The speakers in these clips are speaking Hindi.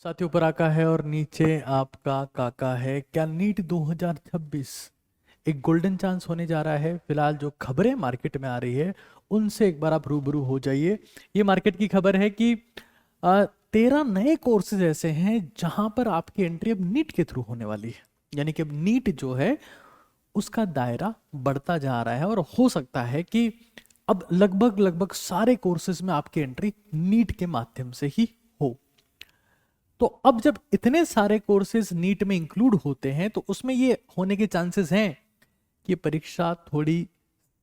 साथी ऊपर आका है और नीचे आपका काका है। क्या नीट 2026 एक गोल्डन चांस होने जा रहा है? फिलहाल जो खबरें मार्केट में आ रही है उनसे एक बार आप रूबरू हो जाइए। ये मार्केट की खबर है कि 13 नए कोर्सेज ऐसे हैं जहां पर आपकी एंट्री अब नीट के थ्रू होने वाली है। यानी कि अब नीट जो है उसका दायरा बढ़ता जा रहा है और हो सकता है कि अब लगभग लगभग सारे कोर्सेज में आपकी एंट्री नीट के माध्यम से ही हो। तो अब जब इतने सारे कोर्सेज नीट में इंक्लूड होते हैं तो उसमें ये होने के चांसेस हैं कि परीक्षा थोड़ी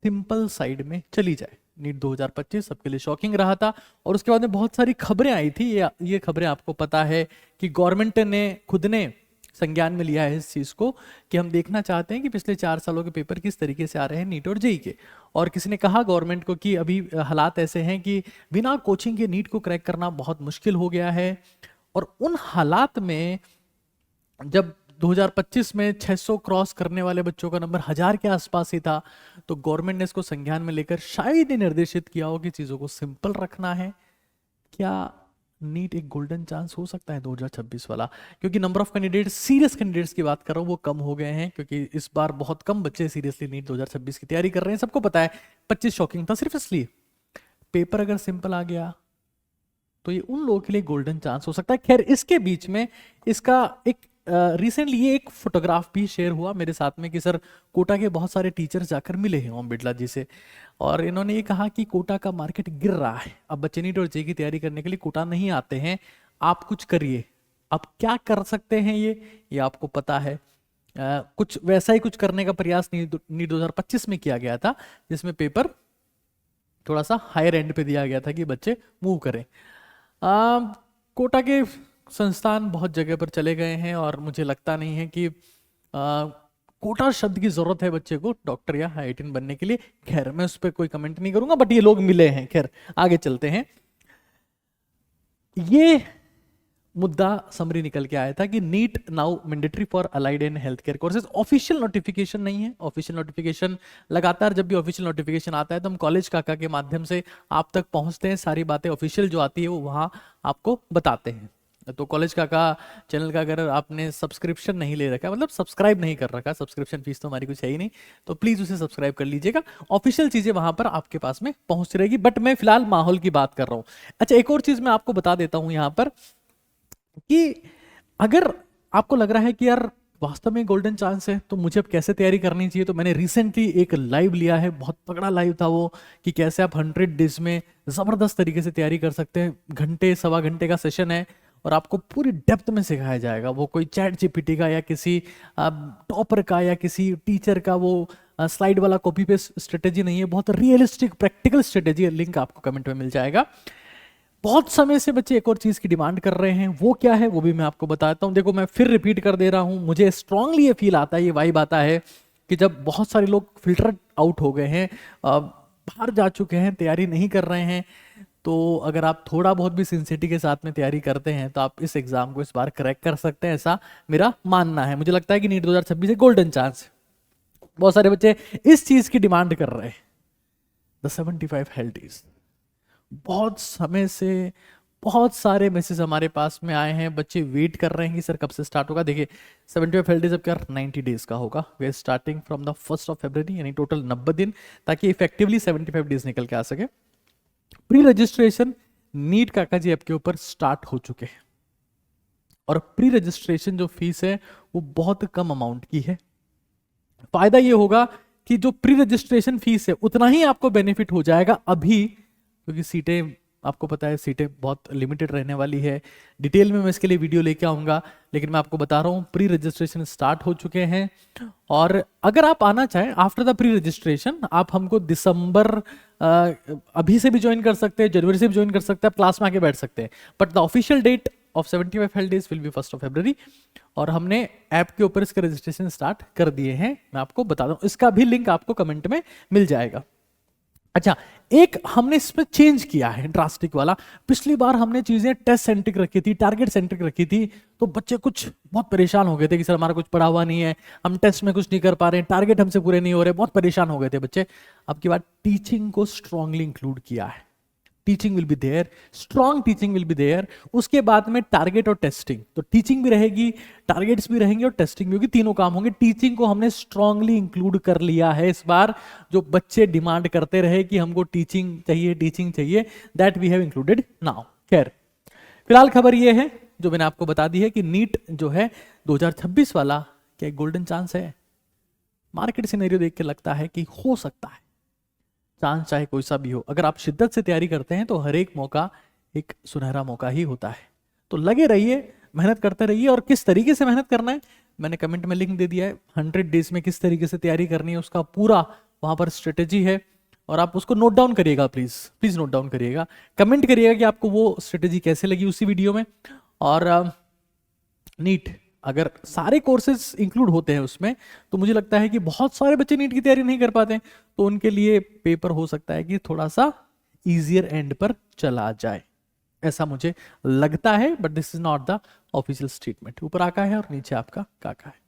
सिंपल साइड में चली जाए। नीट 2025 सबके लिए शॉकिंग रहा था और उसके बाद में बहुत सारी खबरें आई थी। ये खबरें आपको पता है कि गवर्नमेंट ने खुद ने संज्ञान में लिया है इस चीज को कि हम देखना चाहते हैं कि पिछले 4 सालों के पेपर किस तरीके से आ रहे हैं नीट और जेई के। और किसी ने कहा गवर्नमेंट को कि अभी हालात ऐसे हैं कि बिना कोचिंग के नीट को क्रैक करना बहुत मुश्किल हो गया है। और उन हालात में जब 2025 में 600 क्रॉस करने वाले बच्चों का नंबर 1000 के आसपास ही था, तो गवर्नमेंट ने इसको संज्ञान में लेकर शायद ही निर्देशित किया हो कि चीजों को सिंपल रखना है। क्या नीट एक गोल्डन चांस हो सकता है 2026 वाला? क्योंकि number of candidates, serious candidates की बात कर रहा हूं, वो कम हो गए हैं क्योंकि इस बार बहुत कम बच्चे सीरियसली नीट 2026 की तैयारी कर रहे हैं। सबको पता है 25 शॉकिंग था सिर्फ इसलिए। पेपर अगर सिंपल आ गया तो ये उन लोगों के लिए गोल्डन चांस हो सकता है। खैर, इसके बीच में इसका एक रिसेंटली ये एक फोटोग्राफ भी शेयर हुआ मेरे साथ में कि सर कोटा के बहुत सारे टीचर्स जाकर मिले हैं ओम बिड़ला जी से और इन्होंने ये कहा कि कोटा का मार्केट गिर रहा है। अब बच्चे नीट और जेईई की तैयारी करने के लिए कोटा नहीं आते हैं, आप कुछ करिए। अब क्या कर सकते हैं ये आपको पता है। कुछ वैसा ही कुछ करने का प्रयास नीट 2025 में किया गया था जिसमें पेपर थोड़ा सा हायर एंड पे दिया गया था कि बच्चे मूव करें। कोटा के संस्थान बहुत जगह पर चले गए हैं और मुझे लगता नहीं है कि कोटा शब्द की जरूरत है बच्चे को डॉक्टर या IITian बनने के लिए। खैर, मैं उस पर कोई कमेंट नहीं करूंगा, बट ये लोग मिले हैं। खैर, आगे चलते हैं। ये मुद्दा समरी निकल के आया था कि NEET now mandatory for allied and health care courses. Official notification नहीं है। ऑफिशियल नोटिफिकेशन लगातार जब भी ऑफिशियल नोटिफिकेशन आता है तो हम कॉलेज काका के माध्यम से आप तक पहुंचते हैं। सारी बातें ऑफिशियल जो आती है वो वहां आपको बताते हैं। तो कॉलेज काका चैनल का अगर आपने सब्सक्रिप्शन नहीं ले रखा, मतलब सब्सक्राइब नहीं कर रखा, सब्सक्रिप्शन फीस तो हमारी कुछ है ही नहीं, तो प्लीज उसे सब्सक्राइब कर लीजिएगा। ऑफिशियल चीजें वहां पर आपके पास में पहुंच रहेगी। बट मैं फिलहाल माहौल की बात कर रहा हूं। अच्छा, एक और चीज मैं आपको बता देता हूं यहां पर कि अगर आपको लग रहा है कि यार वास्तव में गोल्डन चांस है तो मुझे अब कैसे तैयारी करनी चाहिए, तो मैंने रिसेंटली एक लाइव लिया है। बहुत तगड़ा लाइव था वो कि कैसे आप 100 डेज में जबरदस्त तरीके से तैयारी कर सकते हैं। घंटे सवा घंटे का सेशन है और आपको पूरी डेप्थ में सिखाया जाएगा। वो कोई चैट जीपीटी का या किसी टॉपर का या किसी टीचर का वो स्लाइड वाला कॉपी पेस्ट स्ट्रेटेजी नहीं है, बहुत रियलिस्टिक प्रैक्टिकल स्ट्रेटेजी है। लिंक आपको कमेंट में मिल जाएगा। बहुत समय से बच्चे एक और चीज की डिमांड कर रहे हैं, वो क्या है वो भी मैं आपको बताता हूं। देखो, मैं फिर रिपीट कर दे रहा हूं, मुझे स्ट्रांगली ये फील आता है, ये वाइब आता है कि जब बहुत सारे लोग फिल्टर आउट हो गए हैं, बाहर जा चुके हैं, तैयारी नहीं कर रहे हैं, तो अगर आप थोड़ा बहुत भी सिंसिटी के साथ में तैयारी करते हैं तो आप इस एग्जाम को इस बार क्रैक कर सकते हैं, ऐसा मेरा मानना है। मुझे लगता है कि नीट 2026 एक गोल्डन चांस है। बहुत सारे बच्चे इस चीज की डिमांड कर रहे हैं, द 75 हेल्थ डेज। बहुत समय से बहुत सारे मैसेज हमारे पास में आए हैं, बच्चे वेट कर रहे हैं कि सर कब से स्टार्ट होगा। देखिए, 75 हेल्थ डेज अब क्या 90 डेज का होगा। We are starting from the 1 February, यानी टोटल 90 दिन, ताकि इफेक्टिवली 75 डेज निकल के आ सके। प्री रजिस्ट्रेशन नीट काका जी ऐप के ऊपर स्टार्ट हो चुके हैं और प्री रजिस्ट्रेशन जो फीस है वो बहुत कम अमाउंट की है। फायदा ये होगा कि जो प्री रजिस्ट्रेशन फीस है उतना ही आपको बेनिफिट हो जाएगा अभी, क्योंकि सीटें आपको पता है सीटें बहुत लिमिटेड रहने वाली है। डिटेल में मैं इसके लिए वीडियो लेके आऊंगा, लेकिन मैं आपको बता रहा हूं प्री रजिस्ट्रेशन स्टार्ट हो चुके हैं। और अगर आप आना चाहें आफ्टर द प्री रजिस्ट्रेशन, आप हमको दिसंबर अभी से भी ज्वाइन कर सकते हैं, जनवरी से भी ज्वाइन कर सकते हैं, आप क्लास में आके बैठ सकते हैं। But the official date of 75 health days will be 1 February और हमने ऐप के ऊपर इसका रजिस्ट्रेशन स्टार्ट कर दिए हैं। मैं आपको बता दूं, इसका भी लिंक आपको कमेंट में मिल जाएगा। अच्छा, एक हमने इसमें चेंज किया है ड्रास्टिक वाला। पिछली बार हमने चीजें टेस्ट सेंट्रिक रखी थी, टारगेट सेंट्रिक रखी थी, तो बच्चे कुछ बहुत परेशान हो गए थे कि सर हमारा कुछ पढ़ा हुआ नहीं है, हम टेस्ट में कुछ नहीं कर पा रहे हैं, टारगेट हमसे पूरे नहीं हो रहे, बहुत परेशान हो गए थे बच्चे। अब की बात टीचिंग को स्ट्रांगली इंक्लूड किया है। Teaching will be there, strong teaching will be there. उसके बाद में टारगेट और टेस्टिंग, तो टीचिंग भी रहेगी, टारगेट्स भी रहेंगे और टेस्टिंग भी होगी, तीनों काम होंगे। टीचिंग को हमने स्ट्रांगली इंक्लूड कर लिया है इस बार, जो बच्चे डिमांड करते रहे कि हमको टीचिंग चाहिए, that we have included now. खैर, फिलहाल खबर ये है जो मैंने आपको बता दी है कि नीट जो है 2026 वाला क्या एक गोल्डन चांस है। मार्केट सिनेरियो देख के लगता है कि हो सकता है, चांस चाहे कोई सा भी हो, अगर आप शिद्दत से तैयारी करते हैं तो हर एक मौका एक सुनहरा मौका ही होता है। तो लगे रहिए, मेहनत करते रहिए, और किस तरीके से मेहनत करना है मैंने कमेंट में लिंक दे दिया है। 100 डेज में किस तरीके से तैयारी करनी है उसका पूरा वहां पर स्ट्रेटेजी है, और आप उसको नोट डाउन करिएगा, प्लीज नोट डाउन करिएगा, कमेंट करिएगा कि आपको वो स्ट्रेटेजी कैसे लगी उसी वीडियो में। और नीट अगर सारे कोर्सेज इंक्लूड होते हैं उसमें, तो मुझे लगता है कि बहुत सारे बच्चे नीट की तैयारी नहीं कर पाते हैं, तो उनके लिए पेपर हो सकता है कि थोड़ा सा इजियर एंड पर चला जाए, ऐसा मुझे लगता है। But this is not the official statement. ऊपर आका है और नीचे आपका काका है।